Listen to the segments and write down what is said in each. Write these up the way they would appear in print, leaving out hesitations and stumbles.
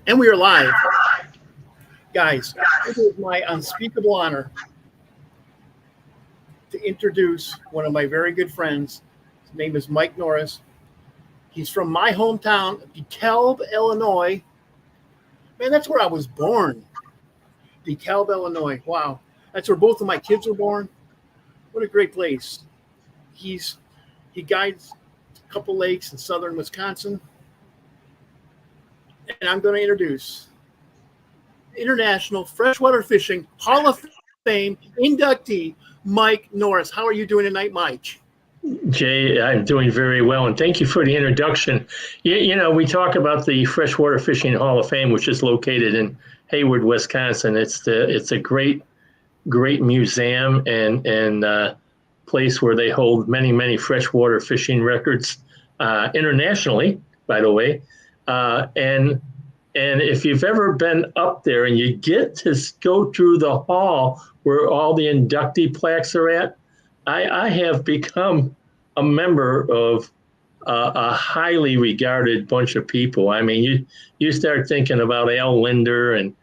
And we are live. Guys, it is my unspeakable honor to introduce one of my very good friends. His name is Mike Norris. He's from my hometown, DeKalb, Illinois. Man, that's where I was born. DeKalb, Illinois. Wow. That's where both of my kids were born. What a great place. He guides a couple lakes in southern Wisconsin. And I'm going to introduce International Freshwater Fishing Hall of Fame inductee, Mike Norris. How are you doing tonight, Mike? Jay, I'm doing very well, and thank you for the introduction. You know, we talk about the Freshwater Fishing Hall of Fame, which is located in Hayward, Wisconsin. It's a great museum and place where they hold many freshwater fishing records internationally, by the way. And if you've ever been up there and you get to go through the hall where all the inductee plaques are at, I have become a member of a highly regarded bunch of people. I mean, you start thinking about Al Linder and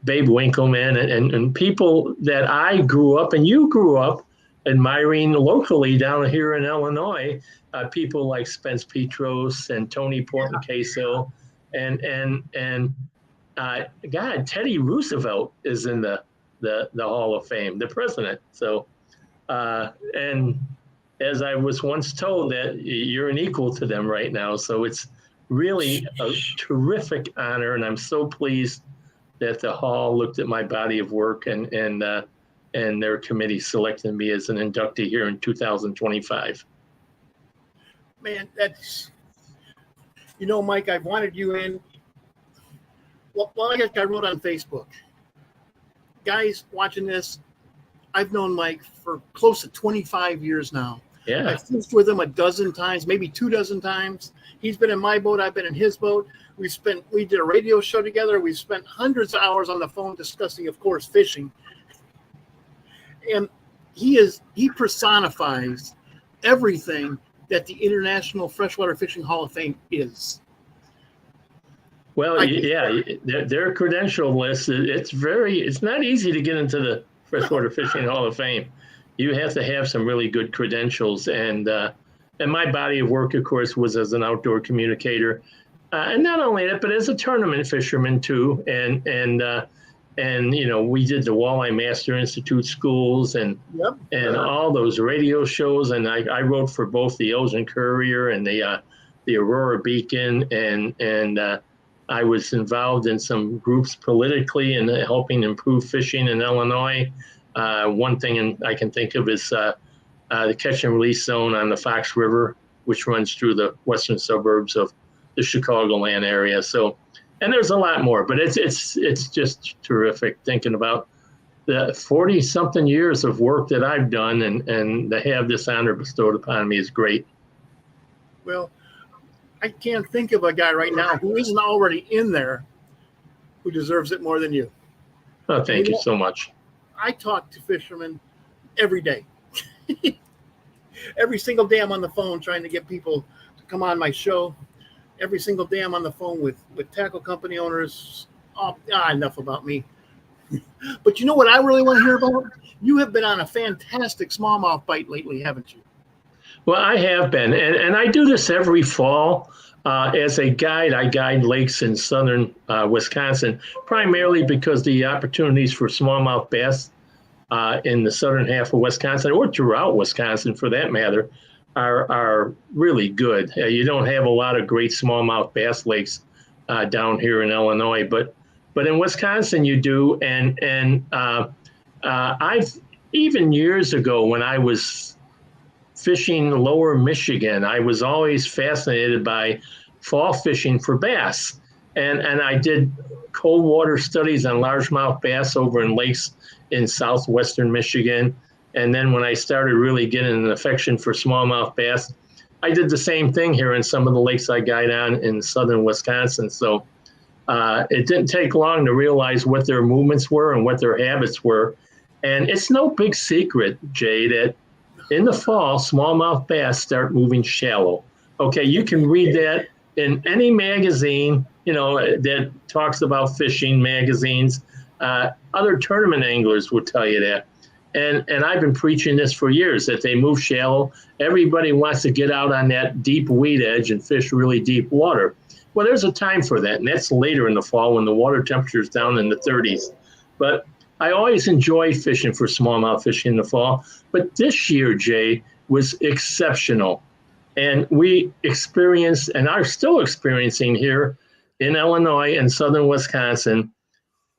Babe Winkleman and people that I grew up and you grew up admiring locally down here in Illinois. People like Spence Petros and Tony Porton-Queso and God, Teddy Roosevelt is in the Hall of Fame, the president. So, and as I was once told, that you're an equal to them right now. So it's really a terrific honor, and I'm so pleased that the hall looked at my body of work and their committee selected me as an inductee here in 2025. Man, that's, Mike, I've wanted you in. Well, like I wrote on Facebook. Guys watching this, I've known Mike for close to 25 years now. Yeah. I've fished with him a dozen times, maybe 24 times. He's been in my boat. I've been in his boat. We did a radio show together. We spent hundreds of hours on the phone discussing, of course, fishing. And he personifies everything that the International Freshwater Fishing Hall of Fame is. Well, yeah, their credential list, it's not easy to get into the Freshwater Fishing Hall of Fame. You have to have some really good credentials. And my body of work, of course, was as an outdoor communicator. And not only that, but as a tournament fisherman too. And we did the Walleye Master Institute schools and all those radio shows. And I wrote for both the Elgin Courier and the Aurora Beacon. And I was involved in some groups politically and helping improve fishing in Illinois. One thing I can think of is the catch and release zone on the Fox River, which runs through the western suburbs of the Chicagoland area. So, and there's a lot more, but it's just terrific thinking about the 40-something years of work that I've done, and to have this honor bestowed upon me is great. Well, I can't think of a guy right now who isn't already in there who deserves it more than you. Oh, thank you so much. I talk to fishermen every day. Every single day I'm on the phone trying to get people to come on my show. Every single day I'm on the phone with tackle company owners. Enough about me. But you know what I really want to hear about? You have been on a fantastic smallmouth bite lately, haven't you? Well, I have been, and I do this every fall. As a guide, I guide lakes in southern Wisconsin, primarily because the opportunities for smallmouth bass in the southern half of Wisconsin, or throughout Wisconsin for that matter, are really good. You don't have a lot of great smallmouth bass lakes down here in Illinois, but in Wisconsin you do. And I've, even years ago when I was fishing lower Michigan, I was always fascinated by fall fishing for bass. And I did cold water studies on largemouth bass over in lakes in southwestern Michigan. And then when I started really getting an affection for smallmouth bass, I did the same thing here in some of the lakes I guide on in southern Wisconsin. So it didn't take long to realize what their movements were and what their habits were. And it's no big secret, Jay, that in the fall, smallmouth bass start moving shallow. Okay, you can read that in any magazine, that talks about fishing magazines, other tournament anglers will tell you that. And I've been preaching this for years, that they move shallow. Everybody wants to get out on that deep weed edge and fish really deep water. Well, there's a time for that, and that's later in the fall when the water temperature is down in the 30s. But I always enjoy fishing for smallmouth fishing in the fall. But this year, Jay, was exceptional. And we experienced and are still experiencing here in Illinois and southern Wisconsin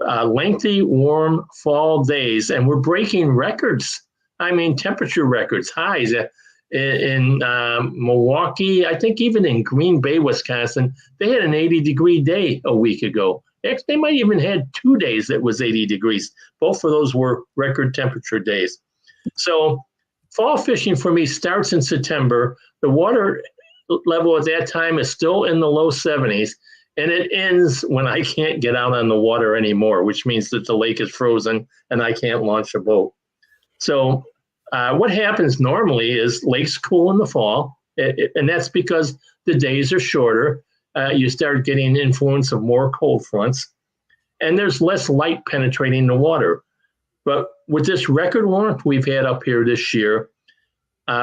lengthy, warm fall days. And we're breaking records. I mean, temperature records, highs in Milwaukee. I think even in Green Bay, Wisconsin, they had an 80-degree day a week ago. They might even had 2 days that was 80 degrees. Both of those were record temperature days. So fall fishing for me starts in September. The water level at that time is still in the low 70s, and it ends when I can't get out on the water anymore, which means that the lake is frozen and I can't launch a boat. So what happens normally is lakes cool in the fall, and that's because the days are shorter. You start getting influence of more cold fronts, and there's less light penetrating the water. But with this record warmth we've had up here this year,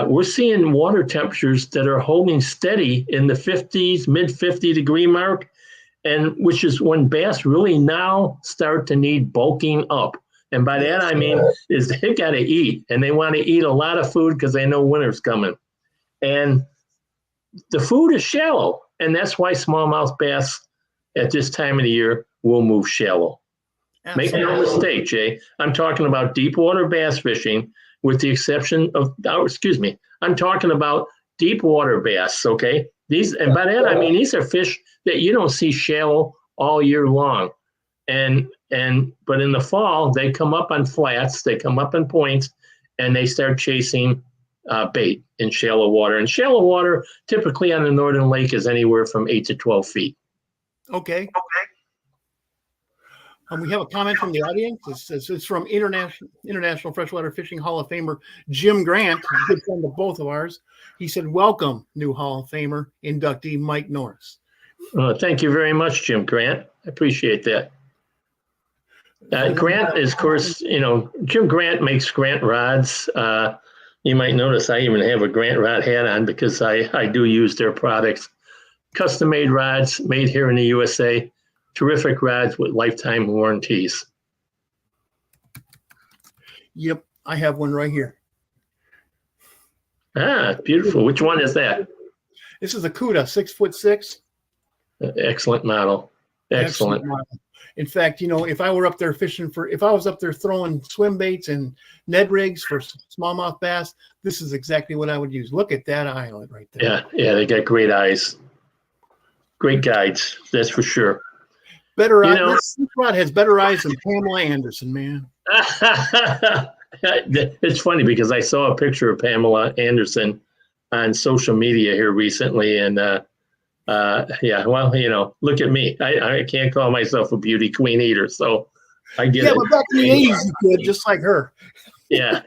we're seeing water temperatures that are holding steady in the 50s, mid 50 degree mark, and which is when bass really now start to need bulking up. And by that I mean is they got to eat, and they want to eat a lot of food because they know winter's coming. And the food is shallow, and that's why smallmouth bass at this time of the year will move shallow. Absolutely. Make no mistake, Jay. I'm talking about deep water bass fishing, with the exception of, I'm talking about deep water bass. Okay, and by that I mean these are fish that you don't see shallow all year long, but in the fall they come up on flats, they come up on points, and they start chasing bait in shallow water. And shallow water typically on the northern lake is anywhere from 8 to 12 feet. Okay. We have a comment from the audience. It's from International Freshwater Fishing Hall of Famer Jim Grant, a good friend of both of ours. He said, "Welcome, new Hall of Famer inductee Mike Norris." Thank you very much, Jim Grant. I appreciate that. Grant is, of course, Jim Grant makes Grant rods. You might notice I even have a Grant rod hat on because I do use their products. Custom-made rods made here in the USA. Terrific rods with lifetime warranties. Yep, I have one right here. Beautiful. Which one is that? This is a Cuda 6'6". Excellent model. Excellent model. In fact, if I were up there if I was up there throwing swim baits and Ned rigs for smallmouth bass, this is exactly what I would use. Look at that eyelet right there. Yeah, they got great eyes. Great guides, that's for sure. Better eyes. This rod has better eyes than Pamela Anderson, man. It's funny because I saw a picture of Pamela Anderson on social media here recently, and look at me. I can't call myself a beauty queen either, so I get it. Yeah, but back in the 80s, you could, just like her. Yeah.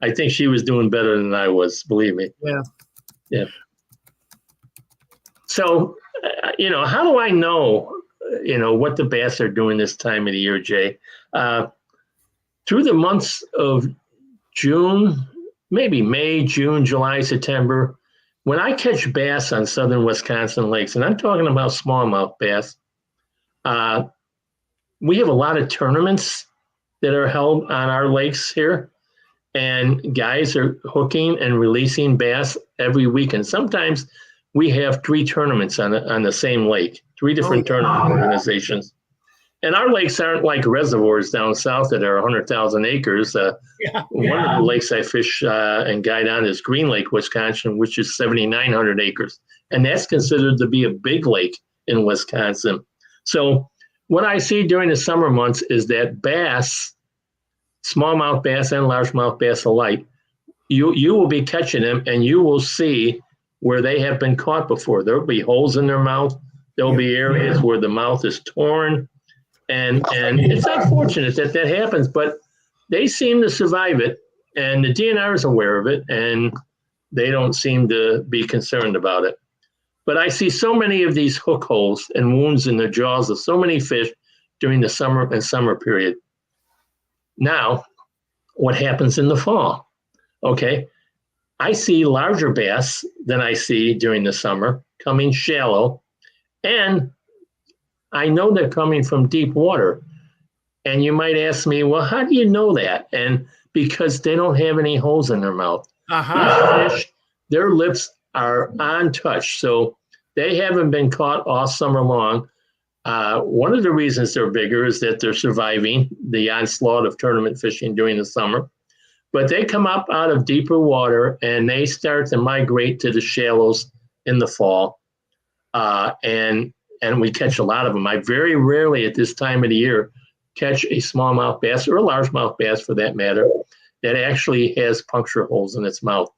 I think she was doing better than I was, believe me. Yeah. So, how do I know, what the bass are doing this time of the year, Jay? Through the months of June, maybe May, June, July, September, when I catch bass on southern Wisconsin lakes, and I'm talking about smallmouth bass, we have a lot of tournaments that are held on our lakes here, and guys are hooking and releasing bass every weekend. Sometimes we have 3 tournaments on the same lake, 3 different tournament organizations. And our lakes aren't like reservoirs down south that are 100,000 acres. One of the lakes I fish and guide on is Green Lake, Wisconsin, which is 7,900 acres. And that's considered to be a big lake in Wisconsin. So what I see during the summer months is that bass, smallmouth bass and largemouth bass alike, you will be catching them, and you will see where they have been caught before. There'll be holes in their mouth. There'll be areas where the mouth is torn. And it's unfortunate that happens, but they seem to survive it, and the DNR is aware of it, and they don't seem to be concerned about it. But I see so many of these hook holes and wounds in the jaws of so many fish during the summer period. Now, what happens in the fall? Okay, I see larger bass than I see during the summer coming shallow, and I know they're coming from deep water. And you might ask me, well, how do you know that? And because they don't have any holes in their mouth. These fish, their lips are untouched, so they haven't been caught all summer long. One of the reasons they're bigger is that they're surviving the onslaught of tournament fishing during the summer. But they come up out of deeper water and they start to migrate to the shallows in the fall. And we catch a lot of them. I very rarely at this time of the year catch a smallmouth bass, or a largemouth bass for that matter, that actually has puncture holes in its mouth,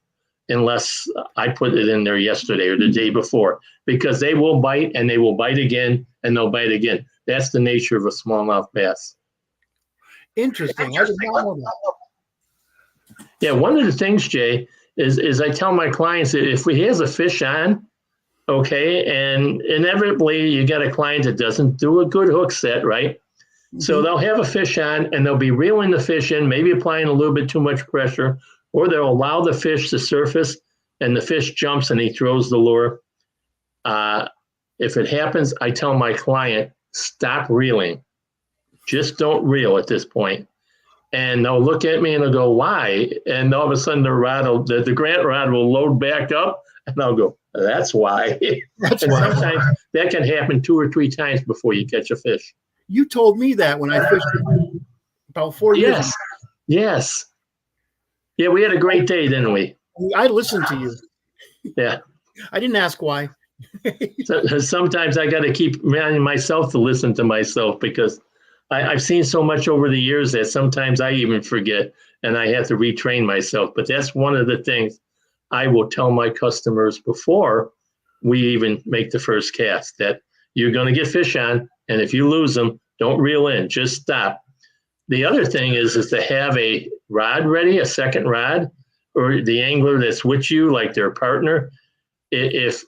unless I put it in there yesterday or the day before, because they will bite and they will bite again and they'll bite again. That's the nature of a smallmouth bass. Interesting. I did not know that. Yeah, one of the things, Jay, is I tell my clients that if he has a fish on, okay, and inevitably you got a client that doesn't do a good hook set, right? Mm-hmm. So they'll have a fish on and they'll be reeling the fish in, maybe applying a little bit too much pressure, or they'll allow the fish to surface and the fish jumps and he throws the lure. If it happens, I tell my client, stop reeling. Just don't reel at this point. And they'll look at me and they'll go, why? And all of a sudden the grant rod will load back up and I'll go, that's why. That's and why. Sometimes that can happen 2 or 3 times before you catch a fish. You told me that when I fished about 4 years ago. Yes. Yeah, we had a great day, didn't we? I listened to you. Yeah. I didn't ask why. So, sometimes I got to keep reminding myself to listen to myself, because I've seen so much over the years that sometimes I even forget and I have to retrain myself. But that's one of the things I will tell my customers before we even make the first cast, that you're going to get fish on, and if you lose them, don't reel in, just stop. The other thing is to have a rod ready, a second rod, or the angler that's with you, like their partner. If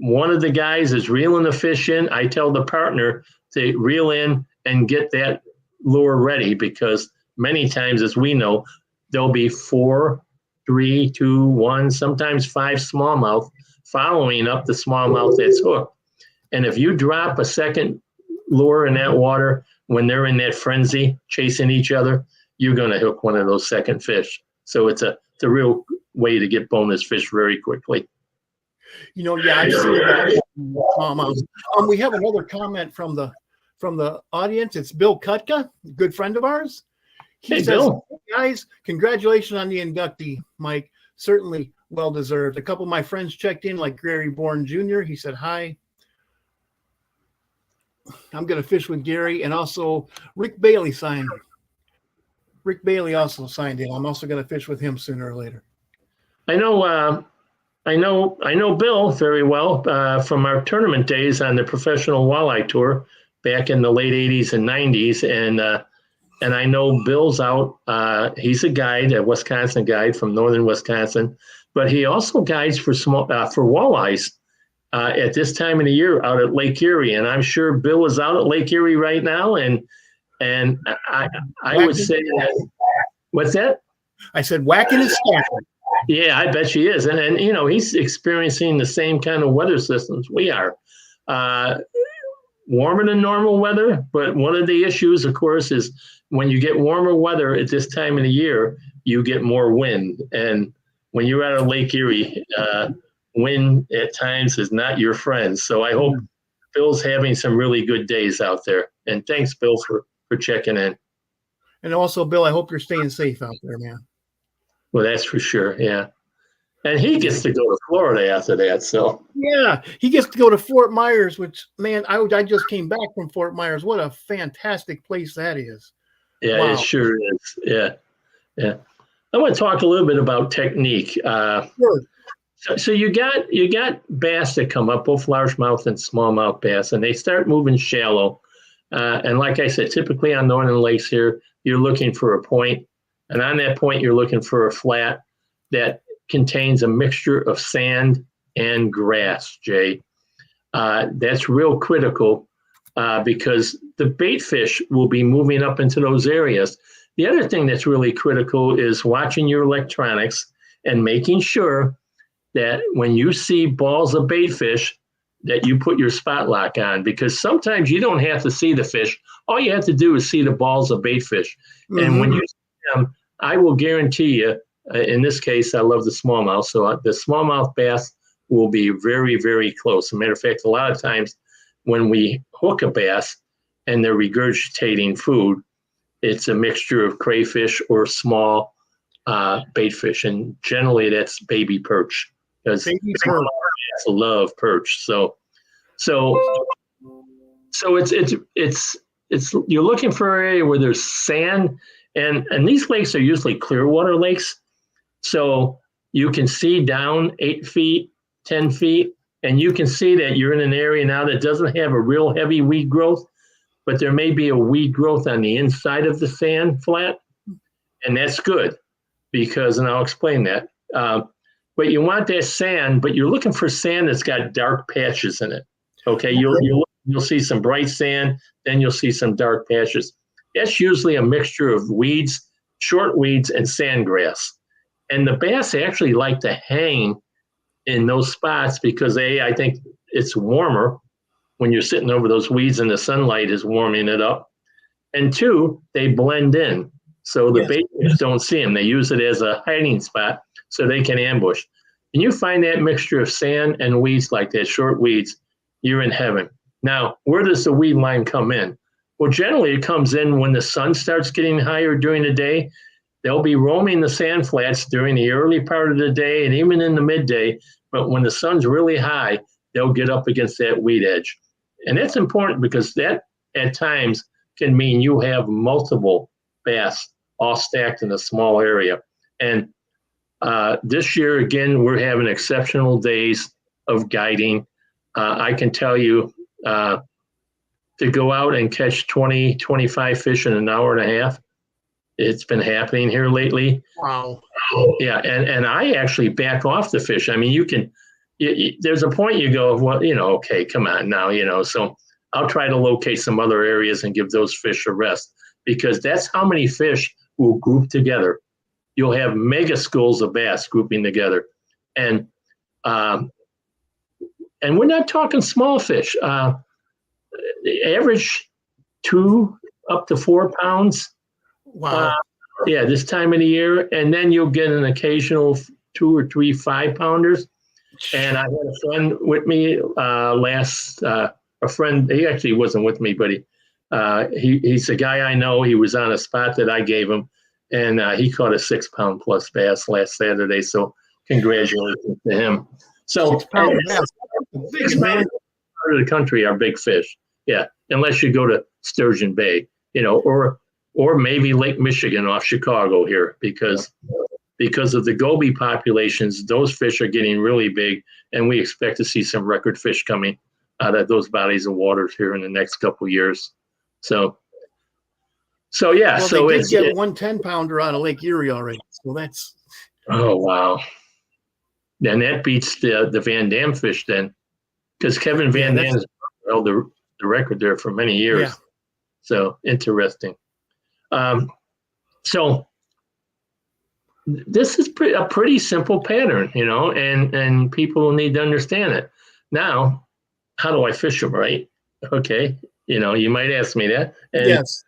one of the guys is reeling the fish in, I tell the partner to reel in and get that lure ready, because many times, as we know, there'll be 4, 3, 2, 1, sometimes 5 smallmouth following up the smallmouth that's hooked. And if you drop a second lure in that water when they're in that frenzy chasing each other, you're going to hook one of those second fish. So it's a real way to get bonus fish very quickly. You know, yeah, I've seen that. We have another comment from the audience. It's Bill Kutka, a good friend of ours. He says, Bill. Guys, congratulations on the inductee, Mike. Certainly well deserved. A couple of my friends checked in, like Gary Bourne Jr. He said, hi. I'm going to fish with Gary. And also Rick Bailey signed. Rick Bailey also signed in. I'm also going to fish with him sooner or later. I know Bill very well from our tournament days on the Professional Walleye Tour back in the late 80s and 90s. And I know Bill's out. He's a guide, a Wisconsin guide from northern Wisconsin, but he also guides for walleyes at this time of the year out at Lake Erie. And I'm sure Bill is out at Lake Erie right now. And I would say that. What's that? I said whacking his stafford. Yeah, I bet she is. And you know, he's experiencing the same kind of weather systems we are. Warmer than normal weather, but one of the issues, of course, is when you get warmer weather at this time of the year, you get more wind. And when you're out of Lake Erie, wind at times is not your friend. So I hope Bill's having some really good days out there. And thanks, Bill, for checking in. And also, Bill, I hope you're staying safe out there, man. Well, that's for sure. Yeah. And he gets to go to Florida after that. So yeah, he gets to go to Fort Myers, which, man, I just came back from Fort Myers. What a fantastic place that is. Yeah, wow. It sure is. Yeah. Yeah. I want to talk a little bit about technique. Sure. So you got bass that come up, both largemouth and smallmouth bass, and they start moving shallow. And like I said, typically on northern lakes here, you're looking for a point. And on that point, you're looking for a flat that contains a mixture of sand and grass, Jay. That's real critical because the bait fish will be moving up into those areas. The other thing that's really critical is watching your electronics and making sure that when you see balls of bait fish, that you put your spot lock on, because sometimes you don't have to see the fish. All you have to do is see the balls of bait fish. Mm-hmm. And when you see them, I will guarantee you, in this case, I love the smallmouth. So the smallmouth bass will be very, very close. As a matter of fact, a lot of times when we hook a bass and they're regurgitating food, it's a mixture of crayfish or small bait fish. And generally that's baby perch, because I love perch. So it's you're looking for an area where there's sand, and these lakes are usually clear water lakes. So you can see down 8 feet, 10 feet, and you can see that you're in an area now that doesn't have a real heavy weed growth, but there may be a weed growth on the inside of the sand flat. And that's good because, and I'll explain that. But you want that sand, but you're looking for sand that's got dark patches in it. Okay, you'll see some bright sand, then you'll see some dark patches. That's usually a mixture of weeds, short weeds, and sandgrass. And the bass actually like to hang in those spots because I think it's warmer when you're sitting over those weeds and the sunlight is warming it up. And two, they blend in. So the bait fish don't see them. They use it as a hiding spot so they can ambush. And you find that mixture of sand and weeds like that, short weeds, you're in heaven. Now, where does the weed line come in? Well, generally it comes in when the sun starts getting higher during the day. They'll be roaming the sand flats during the early part of the day and even in the midday. But when the sun's really high, they'll get up against that weed edge. And that's important because that at times can mean you have multiple bass all stacked in a small area. And this year, again, we're having exceptional days of guiding. I can tell you to go out and catch 20, 25 fish in an hour and a half. It's been happening here lately. Wow. Yeah, and I actually back off the fish. I mean, there's a point you go, well, okay, come on now, so I'll try to locate some other areas and give those fish a rest, because that's how many fish will group together. You'll have mega schools of bass grouping together. And we're not talking small fish. The average 2 up to 4 pounds. Wow. This time of the year. And then you'll get an occasional 2 or 3 5-pounders. And I had a friend with me a friend, he actually wasn't with me, but he's a guy I know. He was on a spot that I gave him, and he caught a 6-pound plus bass last Saturday. So congratulations to him. So 6 pound bass. Part of the country are big fish. Yeah, unless you go to Sturgeon Bay, or maybe Lake Michigan off Chicago here, because of the goby populations, those fish are getting really big, and we expect to see some record fish coming out of those bodies of waters here in the next couple of years. So yeah. Well, so they did get 1 10-pounder out of Lake Erie already. So that's. Oh wow. Then that beats the Van Dam fish then, because Kevin Van Dam held the record there for many years. Yeah. So interesting. So this is a pretty simple pattern, and people need to understand it. Now, how do I fish them, right? Okay, you might ask me that. And, yes.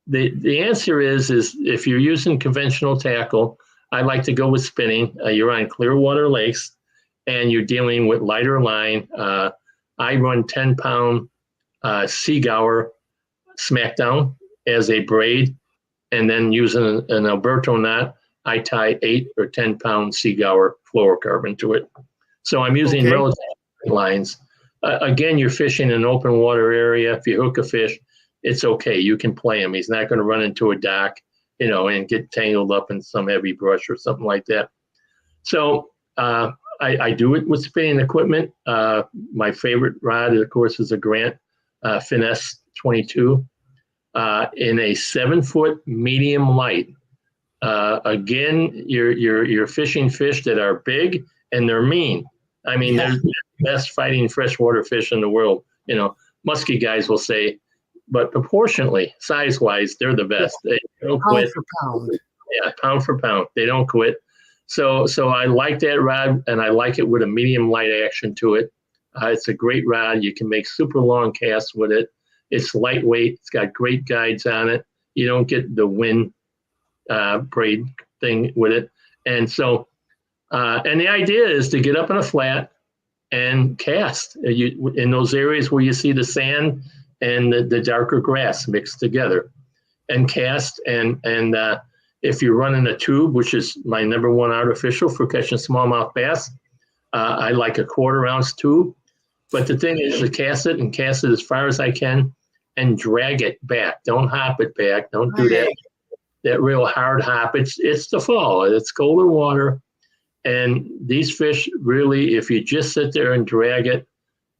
The answer is if you're using conventional tackle, I like to go with spinning. You're on clear water lakes, and you're dealing with lighter line. I run 10-pound sea gower smackdown as a braid, and then using an Alberto knot, I tie 8 or 10-pound sea gower fluorocarbon to it. So I'm using relative lines. Again, you're fishing in an open water area. If you hook a fish, it's okay. You can play him. He's not going to run into a dock, and get tangled up in some heavy brush or something like that. So I do it with spinning equipment. My favorite rod, of course, is a Grant Finesse 22 in a 7-foot medium light. Again, you're fishing fish that are big and they're mean. I mean, Yeah. they're the best fighting freshwater fish in the world. Muskie guys will say, but proportionately, size-wise, they're the best. They don't Pound quit. for pound. Yeah, pound for pound. They don't quit. So I like that rod, and I like it with a medium light action to it. It's a great rod. You can make super long casts with it. It's lightweight. It's got great guides on it. You don't get the wind braid thing with it. And so, and the idea is to get up in a flat and cast in those areas where you see the sand and the darker grass mixed together, and cast. And if you're running a tube, which is my number one artificial for catching smallmouth bass, I like a 1/4 ounce tube. But the thing is to cast it as far as I can and drag it back. Don't hop it back. Don't do that real hard hop. It's the fall. It's colder water. And these fish really, if you just sit there and drag it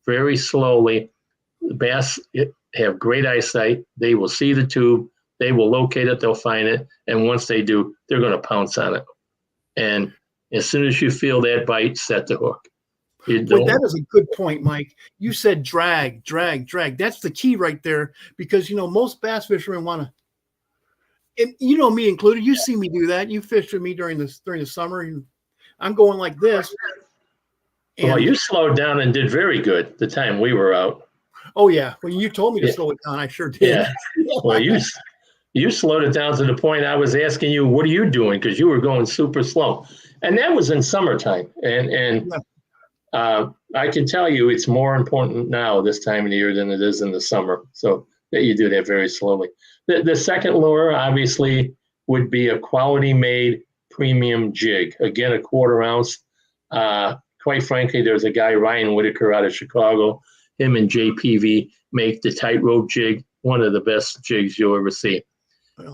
very slowly, the bass have great eyesight. They will see the tube. They will locate it. They'll find it. And once they do, they're going to pounce on it. And as soon as you feel that bite, set the hook. But that is a good point, Mike. You said drag. That's the key right there, because most bass fishermen want to. And me included. You see me do that. You fished with me during the summer, and I'm going like this. Well, you slowed down and did very good the time we were out. Oh yeah, when you told me to slow it down, I sure did. Yeah. Well, you slowed it down to the point I was asking you, what are you doing? Because you were going super slow, and that was in summertime. And I can tell you, it's more important now this time of the year than it is in the summer. So that you do that very slowly. The second lure, obviously, would be a quality-made premium jig. Again, a 1/4 ounce. Quite frankly, there's a guy, Ryan Whitaker, out of Chicago. Him and JPV make the tightrope jig, one of the best jigs you'll ever see.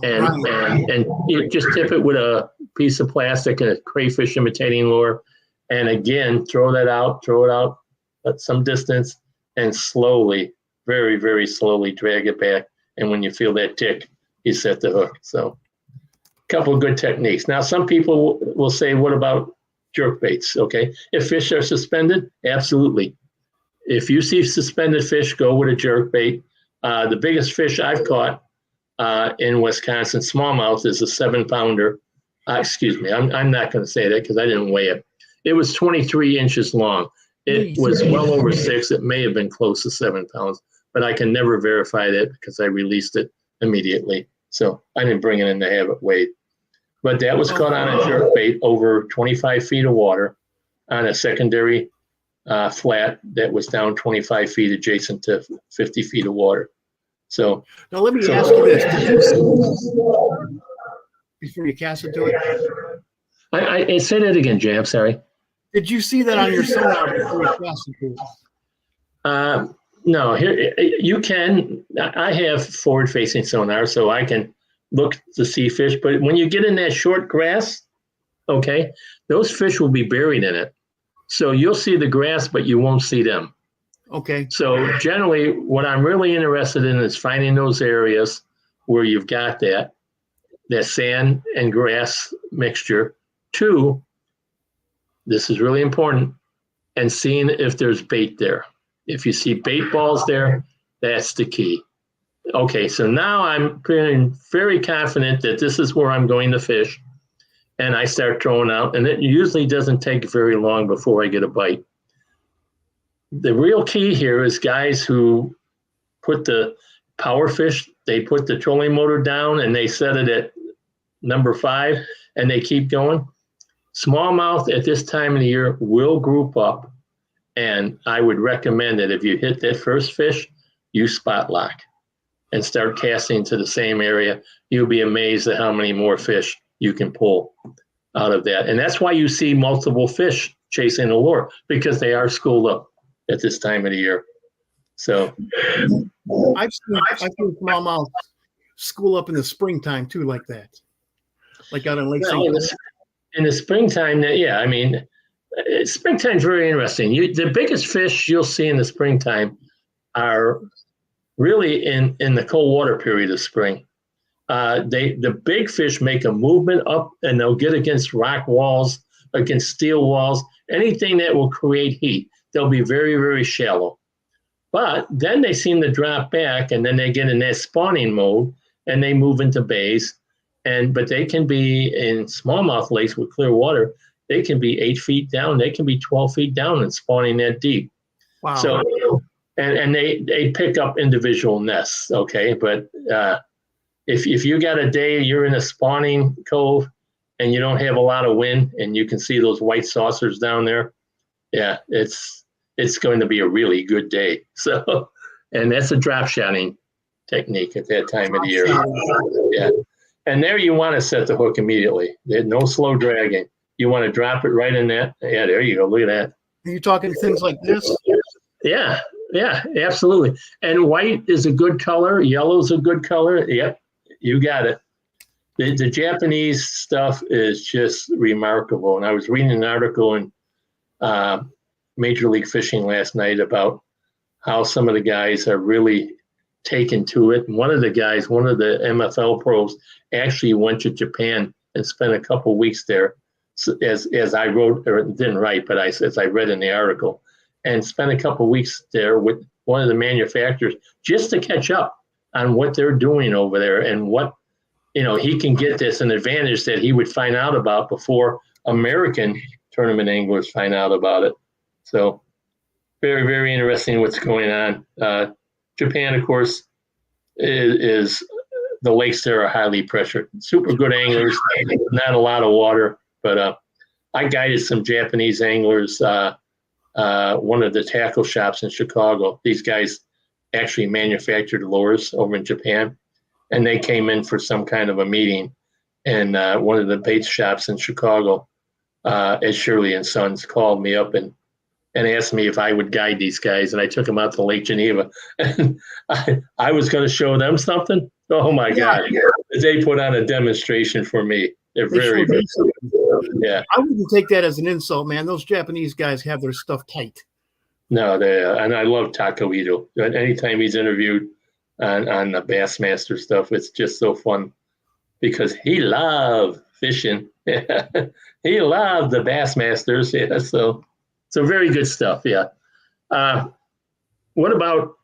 And you just tip it with a piece of plastic and a crayfish imitating lure. And again, throw it out at some distance, and slowly, very, very slowly drag it back. And when you feel that tick, you set the hook. So a couple of good techniques. Now, some people will say, what about jerk baits? Okay. If fish are suspended, absolutely. If you see suspended fish, go with a jerk bait. The biggest fish I've caught in Wisconsin, smallmouth, is a 7-pounder. Excuse me, I'm not going to say that because I didn't weigh it. It was 23 inches long. It was well over 6. It may have been close to 7 pounds, but I can never verify that because I released it immediately. So I didn't bring it in to have it weighed. But that was caught on a jerk bait over 25 feet of water on a secondary flat that was down 25 feet adjacent to 50 feet of water. So now let me ask you this. Did you see, before you cast it to it? I say that again, Jay. I'm sorry. Did you see that on your sonar before you cast it to it? No, here you can. I have forward-facing sonar, so I can look to see fish. But when you get in that short grass, okay, those fish will be buried in it. So you'll see the grass, but you won't see them. Okay. So generally, what I'm really interested in is finding those areas where you've got that sand and grass mixture. 2, this is really important, and seeing if there's bait there. If you see bait balls there, that's the key. Okay, so now I'm feeling very confident that this is where I'm going to fish, and I start throwing out, and it usually doesn't take very long before I get a bite. The real key here is guys who put the power fish, they put the trolling motor down and they set it at number 5 and they keep going. Smallmouth at this time of the year will group up, and I would recommend that if you hit that first fish, you spot lock and start casting to the same area. You'll be amazed at how many more fish you can pull out of that. And that's why you see multiple fish chasing the lure, because they are schooled up at this time of the year. So I've seen smallmouth school up in the springtime too, like that, like out in Lake St. Clair. In the springtime, yeah, I mean, springtime's very interesting. The biggest fish you'll see in the springtime are really in the cold water period of spring. The big fish make a movement up, and they'll get against rock walls against steel walls, anything that will create heat. They'll be very, very shallow. But then they seem to drop back, and then they get in that spawning mode, and they move into bays. But they can be in smallmouth lakes with clear water. They can be 8 feet down. They can be 12 feet down and spawning that deep. Wow. So, and they pick up individual nests. Okay, but if you got a day you're in a spawning cove and you don't have a lot of wind and you can see those white saucers down there, yeah, it's going to be a really good day. So, and that's a drop shotting technique at that time of the year. Yeah. And there you want to set the hook immediately. There's no slow dragging. You want to drop it right in that. Yeah, there you go. Look at that. Are you talking things like this? Yeah, absolutely. And white is a good color. Yellow's a good color. Yep, you got it. The Japanese stuff is just remarkable. And I was reading an article in Major League Fishing last night about how some of the guys are really taken to it. And one of the MFL pros, actually went to Japan and spent a couple weeks there, as I wrote, or didn't write, but as I read in the article, and spent a couple weeks there with one of the manufacturers just to catch up on what they're doing over there and what, he can get this an advantage that he would find out about before American tournament anglers find out about it. So very, very interesting what's going on. Japan, of course, is the lakes there are highly pressured. Super good anglers, not a lot of water, but I guided some Japanese anglers, one of the tackle shops in Chicago. These guys actually manufactured lures over in Japan, and they came in for some kind of a meeting. And one of the bait shops in Chicago, at Shirley and Sons, called me up and asked me if I would guide these guys. And I took them out to Lake Geneva. And I was going to show them something. Oh, my God. They put on a demonstration for me. They're very good. Yeah. I wouldn't take that as an insult, man. Those Japanese guys have their stuff tight. No, and I love Tako Ito. Anytime he's interviewed on the Bassmaster stuff, it's just so fun because he loved fishing. He loved the Bassmasters. Yeah, so very good stuff. Yeah. What about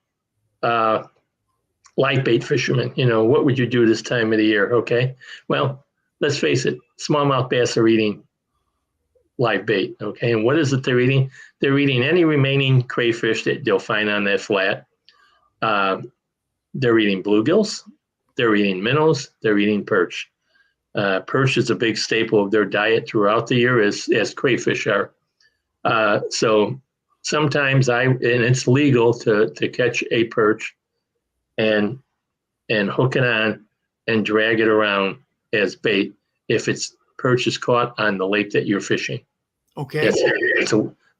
light bait fishermen? What would you do this time of the year? Okay. Well, let's face it, smallmouth bass are eating live bait. Okay. And what is it they're eating? They're eating any remaining crayfish that they'll find on that flat. They're eating bluegills. They're eating minnows. They're eating perch. Perch is a big staple of their diet throughout the year, as crayfish are. So sometimes and it's legal to catch a perch and hook it on and drag it around as bait if perch is caught on the lake that you're fishing. Okay.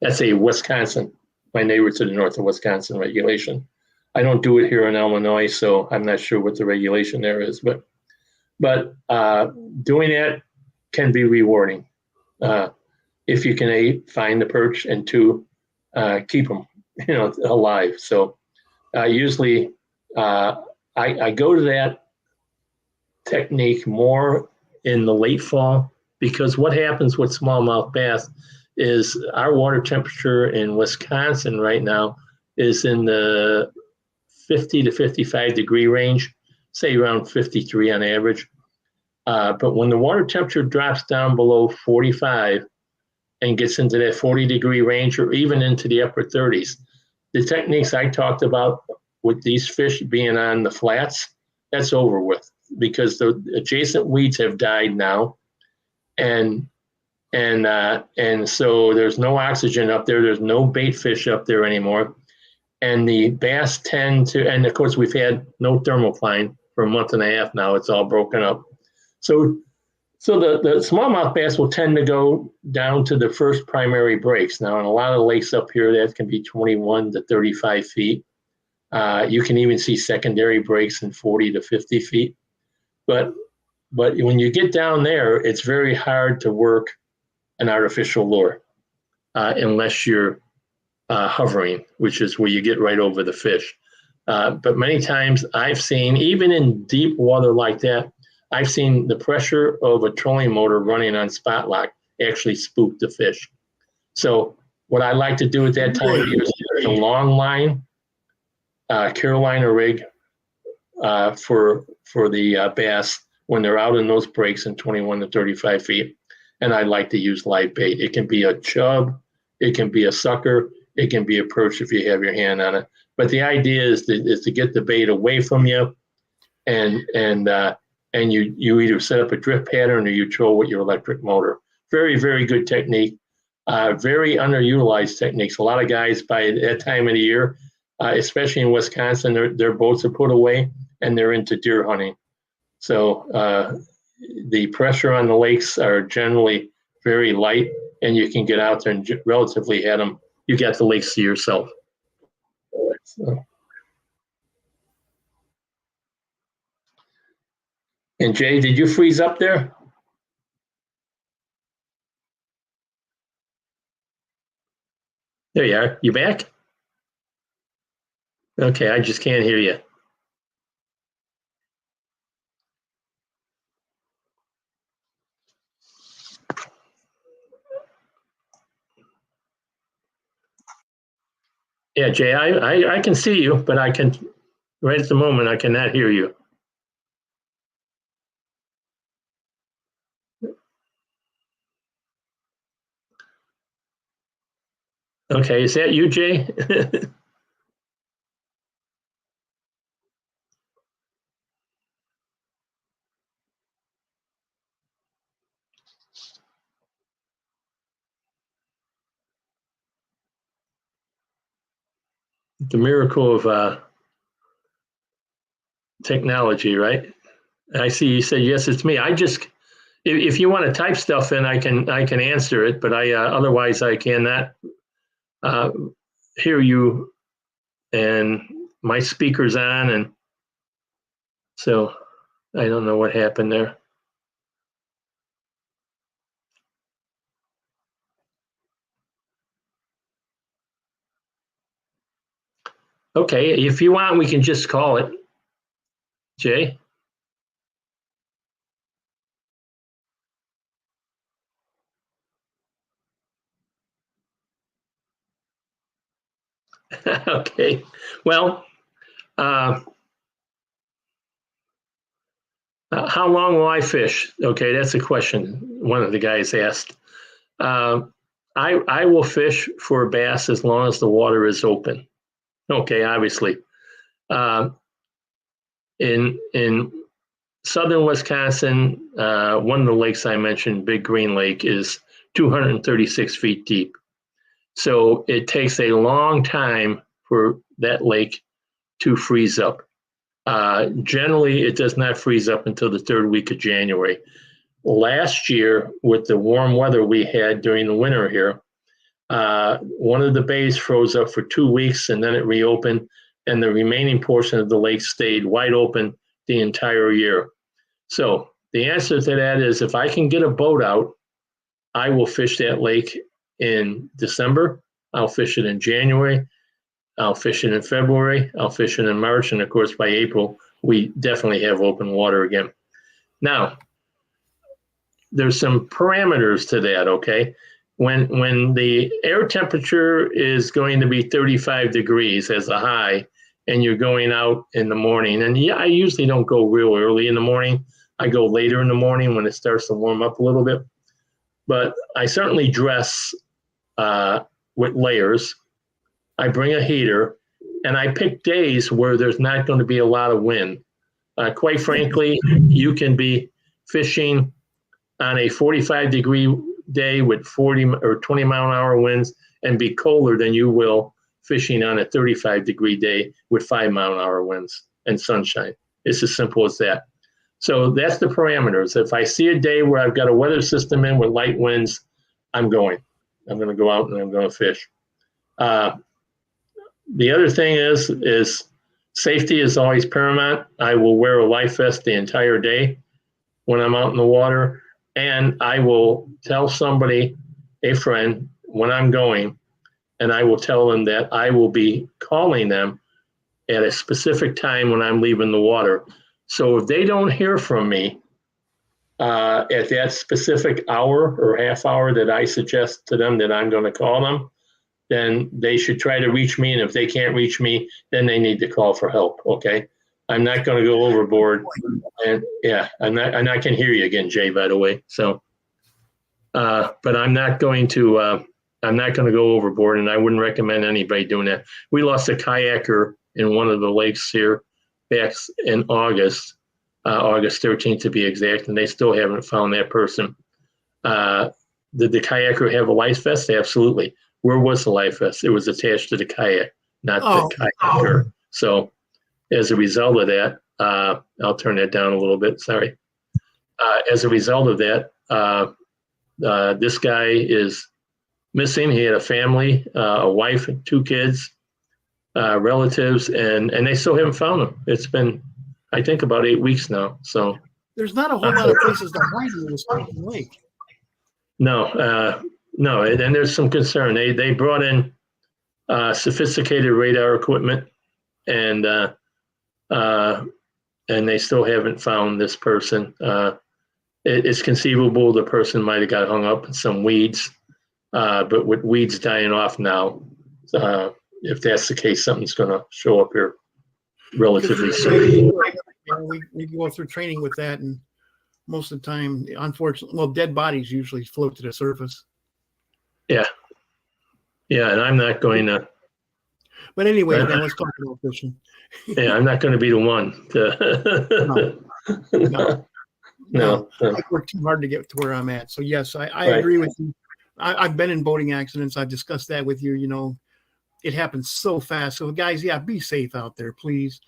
That's a Wisconsin, my neighbor to the north of Wisconsin regulation. I don't do it here in Illinois, so I'm not sure what the regulation there is, but doing that can be rewarding. If you can, A, find the perch, and 2, keep them, alive. So usually I go to that technique more in the late fall, because what happens with smallmouth bass is our water temperature in Wisconsin right now is in the 50 to 55 degree range, say around 53 on average. But when the water temperature drops down below 45 and gets into that 40 degree range, or even into the upper 30s, the techniques I talked about with these fish being on the flats, that's over with, because the adjacent weeds have died now. And so there's no oxygen up there. There's no bait fish up there anymore. And the bass tend to, and of course we've had no thermocline for a month and a half now. It's all broken up. So the smallmouth bass will tend to go down to the first primary breaks. Now, in a lot of lakes up here, that can be 21 to 35 feet. You can even see secondary breaks in 40 to 50 feet. But when you get down there, it's very hard to work an artificial lure unless you're hovering, which is where you get right over the fish. But many times I've seen, even in deep water like that, I've seen the pressure of a trolling motor running on spot lock actually spook the fish. So what I like to do at that time of year is the long line Carolina rig for the bass when they're out in those breaks in 21 to 35 feet. And I like to use live bait. It can be a chub, it can be a sucker, it can be a perch if you have your hand on it. But the idea is to get the bait away from you, and you either set up a drift pattern or you troll with your electric motor. Very, very good technique. Very underutilized techniques. A lot of guys by that time of the year, especially in Wisconsin, their boats are put away and they're into deer hunting. So the pressure on the lakes are generally very light, and you can get out there and relatively hit them. You got the lakes to yourself. So. And Jay, did you freeze up there? There you are. You back? Okay, I just can't hear you. Yeah, Jay, I can see you, but I can, right at the moment, I cannot hear you. Okay, is that you, Jay? The miracle of technology, right? I see you said, yes, it's me. I just, if you want to type stuff in, I can answer it, but otherwise I cannot hear you, and my speaker's on, and so I don't know what happened there. Okay, if you want, we can just call it. Jay? Okay, well, how long will I fish? Okay, that's a question one of the guys asked. I will fish for bass as long as the water is open. Okay, obviously. In southern Wisconsin, one of the lakes I mentioned, Big Green Lake, is 236 feet deep. So it takes a long time for that lake to freeze up. Generally, it does not freeze up until the third week of January. Last year, with the warm weather we had during the winter here, one of the bays froze up for 2 weeks and then it reopened, and the remaining portion of the lake stayed wide open the entire year. So the answer to that is, if I can get a boat out, I will fish that lake in December. I'll fish it in January. I'll fish it in February. I'll fish it in March. And of course, by April, we definitely have open water again. Now, there's some parameters to that, okay? When the air temperature is going to be 35 degrees as a high, and you're going out in the morning, and yeah, I usually don't go real early in the morning. I go later in the morning when it starts to warm up a little bit. But I certainly dress with layers. I bring a heater, and I pick days where there's not going to be a lot of wind. Quite frankly, you can be fishing on a 45-degree day with 40 or 20 mile an hour winds and be colder than you will fishing on a 35-degree day with 5 mile an hour winds and sunshine. It's as simple as that. So that's the parameters. If I see a day where I've got a weather system in with light winds, I'm going to go out and I'm going to fish. The other thing is safety is always paramount. I will wear a life vest the entire day when I'm out in the water, and I will tell somebody, a friend, when I'm going, and I will tell them that I will be calling them at a specific time when I'm leaving the water. So if they don't hear from me at that specific hour or half hour that I suggest to them that I'm going to call them, then they should try to reach me. And if they can't reach me, then they need to call for help. Okay. I'm not going to go overboard. And yeah, and I can hear you again, Jay, by the way. So, but I'm not going to go overboard, and I wouldn't recommend anybody doing that. We lost a kayaker in one of the lakes here back in August 13th to be exact, and they still haven't found that person. Did the kayaker have a life vest? Absolutely. Where was the life vest? It was attached to the kayak, not the kayaker. So as a result of that, I'll turn that down a little bit. Sorry. As a result of that, this guy is missing. He had a family, a wife, and 2 kids, relatives, and they still haven't found him. It's been, I think, about 8 weeks now. So there's not a whole lot of places to hide in Wisconsin Lake. No, no, and there's some concern. They brought in sophisticated radar equipment, and they still haven't found this person. It's conceivable the person might have got hung up in some weeds, but with weeds dying off now, if that's the case, something's going to show up here relatively soon. We go through training with that, and most of the time, unfortunately, dead bodies usually float to the surface. Yeah, and I'm not going to. But anyway, now let's talk about fishing. Yeah, I'm not going to be the one to. No. I work too hard to get to where I'm at. So yes, I agree with you. I've been in boating accidents. I've discussed that with you. You know, it happens so fast. So guys, be safe out there, please.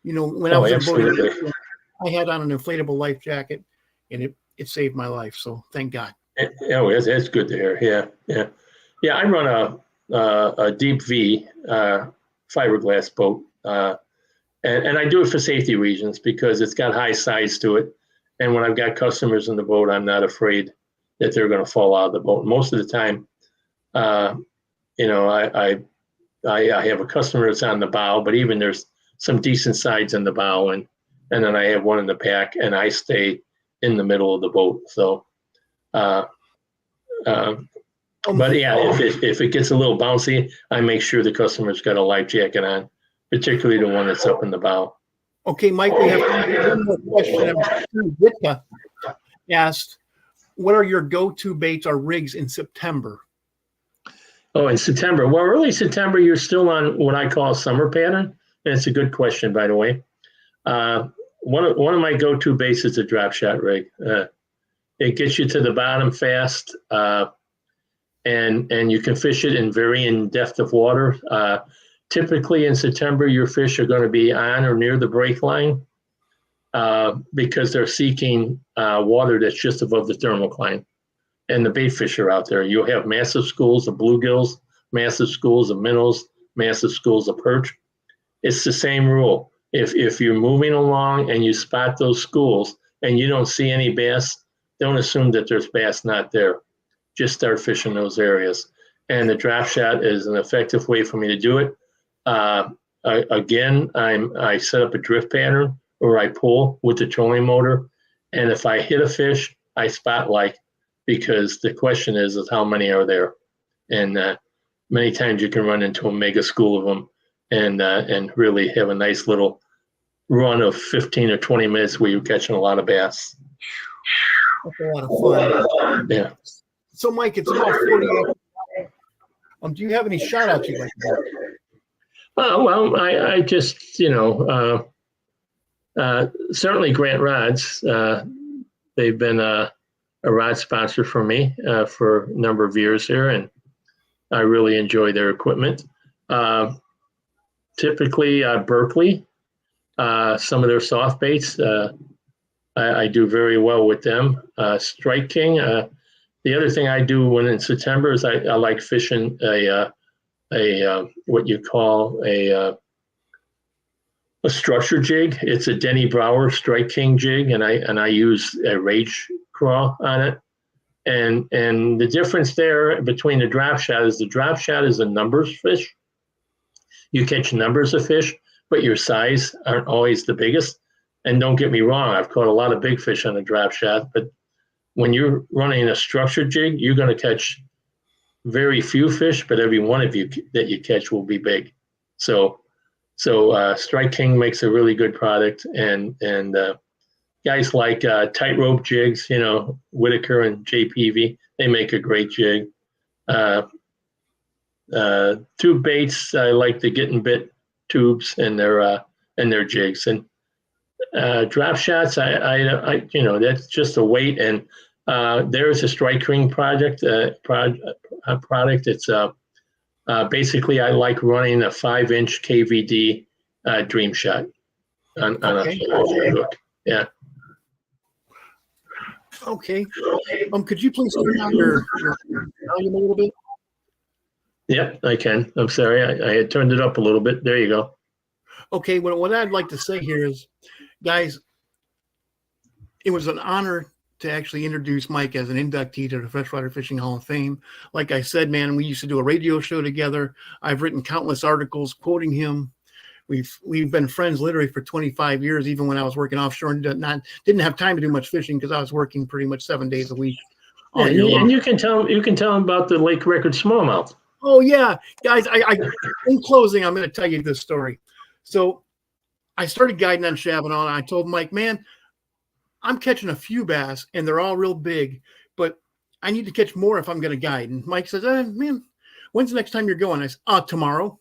You know, when I was in boating, I had on an inflatable life jacket, and it saved my life. So thank God. Oh, that's good to hear. Yeah. I run a deep V fiberglass boat, and I do it for safety reasons because it's got high sides to it. And when I've got customers in the boat, I'm not afraid that they're going to fall out of the boat. Most of the time, I have a customer that's on the bow, but even there's some decent sides in the bow, and then I have one in the back, and I stay in the middle of the boat. So, but yeah, if it gets a little bouncy, I make sure the customer's got a life jacket on, particularly the one that's up in the bow. Okay, Mike, we have one more question. Witka asked, what are your go-to baits or rigs in September? Oh, in September. Well, early September, you're still on what I call a summer pattern. And it's a good question, by the way. One of my go-to baits is a drop shot rig. It gets you to the bottom fast, and you can fish it in varying depth of water. Typically in September, your fish are going to be on or near the break line because they're seeking water that's just above the thermocline. And the bait fish are out there. You'll have massive schools of bluegills, massive schools of minnows, massive schools of perch. It's the same rule. If you're moving along and you spot those schools and you don't see any bass, don't assume that there's bass not there. Just start fishing those areas. And the drop shot is an effective way for me to do it. Again, I set up a drift pattern where I pull with the trolling motor, and if I hit a fish, I spotlight because the question is how many are there, and many times you can run into a mega school of them, and really have a nice little run of 15 or 20 minutes where you're catching a lot of bass. That's a lot of fun. Yeah. So, Mike, it's about 40. Do you have any shout outs you'd like to have? Well, I just, certainly Grant Rods. They've been a rod sponsor for me for a number of years here, and I really enjoy their equipment. Typically, Berkeley, some of their soft baits, I do very well with them. Strike King. The other thing I do when in September is I like fishing a what you call a structure jig. It's a Denny Brower Strike King jig, and I use a rage crawl on it. And the difference there between the drop shot is a numbers fish. You catch numbers of fish, but your size aren't always the biggest. and don't get me wrong, I've caught a lot of big fish on a drop shot, but when you're running a structured jig, you're going to catch very few fish, but every one of you that you catch will be big. So Strike King makes a really good product, and guys like tightrope jigs, Whitaker and JPV, they make a great jig. Tube baits, I like the Getting Bit tubes and their jigs, and drop shots. I that's just a weight, and there's a Strike King product. It's basically I like running a 5-inch KVD Dream Shot on a hook. Yeah. Okay. Could you please turn down your volume a little bit? Yep, I can. I'm sorry. I had turned it up a little bit. There you go. Okay. What I'd like to say here is, guys, it was an honor to actually introduce Mike as an inductee to the Freshwater Fishing Hall of Fame. Like I said, man, we used to do a radio show together. I've written countless articles quoting him. We've been friends literally for 25 years, even when I was working offshore and didn't have time to do much fishing because I was working pretty much 7 days a week. Yeah, and you can tell him about the Lake Record smallmouth. Oh yeah, guys. I in closing, I'm going to tell you this story. So I started guiding on Chavanel, and I told Mike, man, I'm catching a few bass, and they're all real big, but I need to catch more if I'm going to guide. And Mike says, man, when's the next time you're going? I said, tomorrow.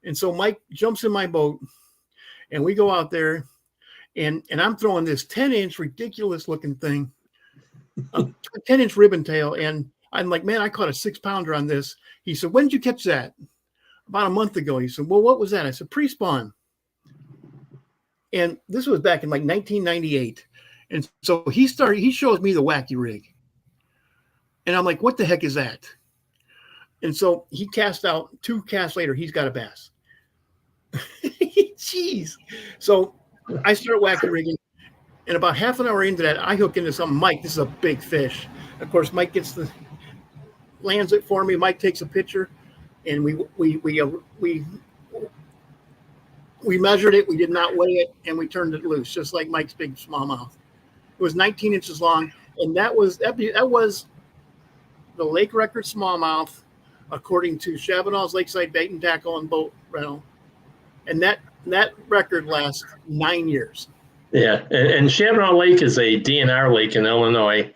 And so Mike jumps in my boat, and we go out there, and I'm throwing this 10-inch ridiculous looking thing, a 10-inch ribbon tail. And I'm like, man, I caught a 6-pounder on this. He said, when did you catch that? About a month ago. He said, well, what was that? I said, pre-spawn. And this was back in like 1998. And so he shows me the wacky rig. And I'm like, what the heck is that? And so he cast out 2 casts later. He's got a bass. Jeez. So I start wacky rigging. And about half an hour into that, I hook into something. Mike, this is a big fish. Of course, Mike lands it for me. Mike takes a picture, and we measured it. We did not weigh it, and we turned it loose, just like Mike's big smallmouth. It was 19 inches long, and that was the Lake Record smallmouth, according to Chavanel's Lakeside Bait and Tackle and Boat Rental, and that record lasts 9 years. Yeah, and Chavanel Lake is a DNR lake in Illinois,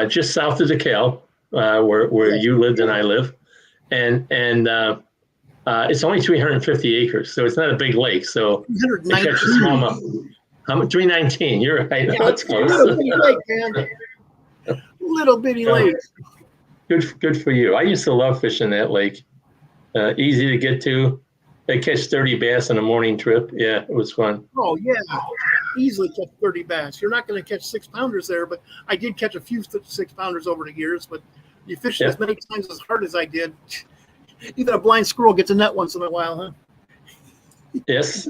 just south of DeKalb, where you lived and I live, and it's only 350 acres, so it's not a big lake. So it catches smallmouth. 319. You're right. Yeah, that's close. Little bitty lake, man. Little bitty lake. Good for you. I used to love fishing that lake. Easy to get to. I catch 30 bass on a morning trip. Yeah, it was fun. Oh yeah, easily catch 30 bass. You're not going to catch 6-pounders there, but I did catch a few 6-pounders over the years. But you fish as many times as hard as I did. Even a blind squirrel gets a net once in a while, huh? Yes.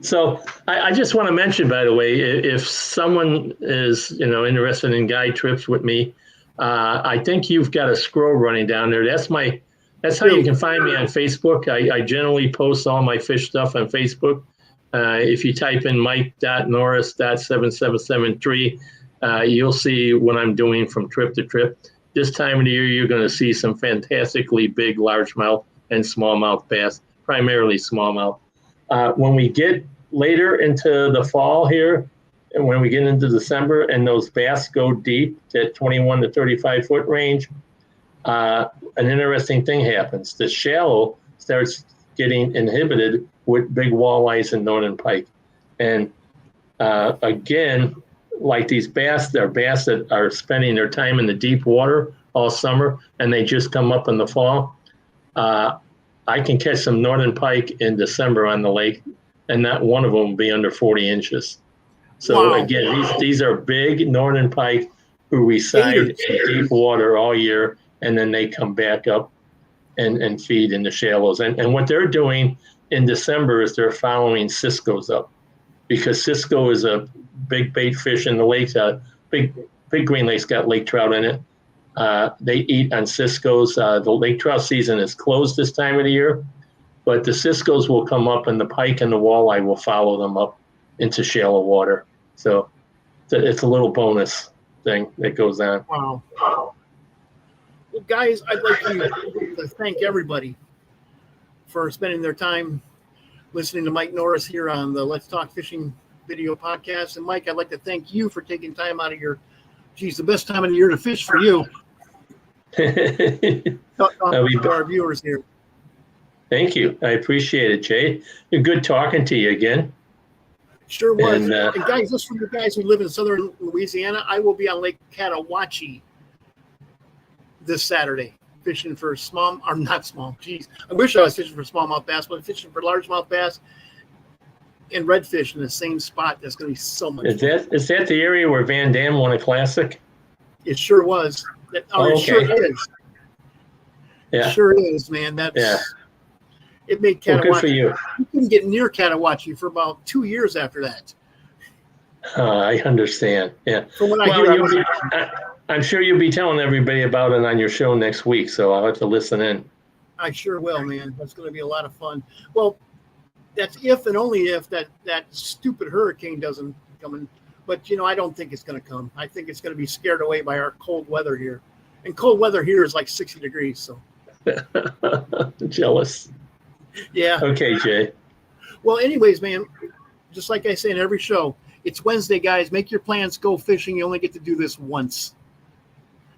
So I just want to mention, by the way, if someone is interested in guide trips with me, I think you've got a scroll running down there. That's how you can find me on Facebook. I generally post all my fish stuff on Facebook. If you type in mike.norris.7773, you'll see what I'm doing from trip to trip. This time of the year, you're going to see some fantastically big largemouth and smallmouth bass, primarily smallmouth. When we get later into the fall here, and when we get into December and those bass go deep to 21 to 35 foot range, an interesting thing happens. The shallow starts getting inhibited with big walleyes and northern pike. And again, like these bass, they're bass that are spending their time in the deep water all summer, and they just come up in the fall. I can catch some northern pike in December on the lake, and not one of them will be under 40 inches. So again, these are big northern pike who reside in deep water all year, and then they come back up and feed in the shallows. And what they're doing in December is they're following ciscos up, because cisco is a big bait fish in the lakes. Big Green Lake's got lake trout in it. They eat on ciscos. The lake trout season is closed this time of the year, but the Cisco's will come up and the pike and the walleye will follow them up into shallow water. So it's a little bonus thing that goes on. Wow. Well, guys, I'd like to thank everybody for spending their time listening to Mike Norris here on the Let's Talk Fishing video podcast. And Mike, I'd like to thank you for taking time out of the best time of the year to fish for you. Talking to our viewers here. Thank you. I appreciate it, Jay. Good talking to you again. Sure was. And guys, just for the guys who live in southern Louisiana, I will be on Lake Catawatchee this Saturday fishing for I wish I was fishing for smallmouth bass, but I'm fishing for largemouth bass and redfish in the same spot. That's going to be so much fun. Is that the area where Van Dam won a classic? It sure was. It sure is. Yeah. It sure is, man. It made Catawatchee. Well, good for you. You couldn't get near Catawatchee for about 2 years after that. I understand. Yeah. From what I'm sure you'll be telling everybody about it on your show next week, so I'll have to listen in. I sure will, man. That's going to be a lot of fun. Well, that's if and only if that stupid hurricane doesn't come in. But, I don't think it's going to come. I think it's going to be scared away by our cold weather here. And cold weather here is like 60 degrees. So Jealous. Yeah. Okay, Jay. Well, anyways, man, just like I say in every show, it's Wednesday, guys. Make your plans. Go fishing. You only get to do this once.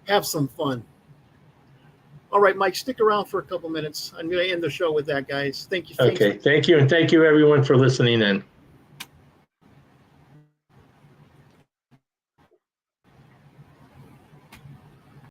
Have some fun. All right, Mike, stick around for a couple minutes. I'm going to end the show with that, guys. Thank you. Okay. Thank you. And thank you, everyone, for listening in.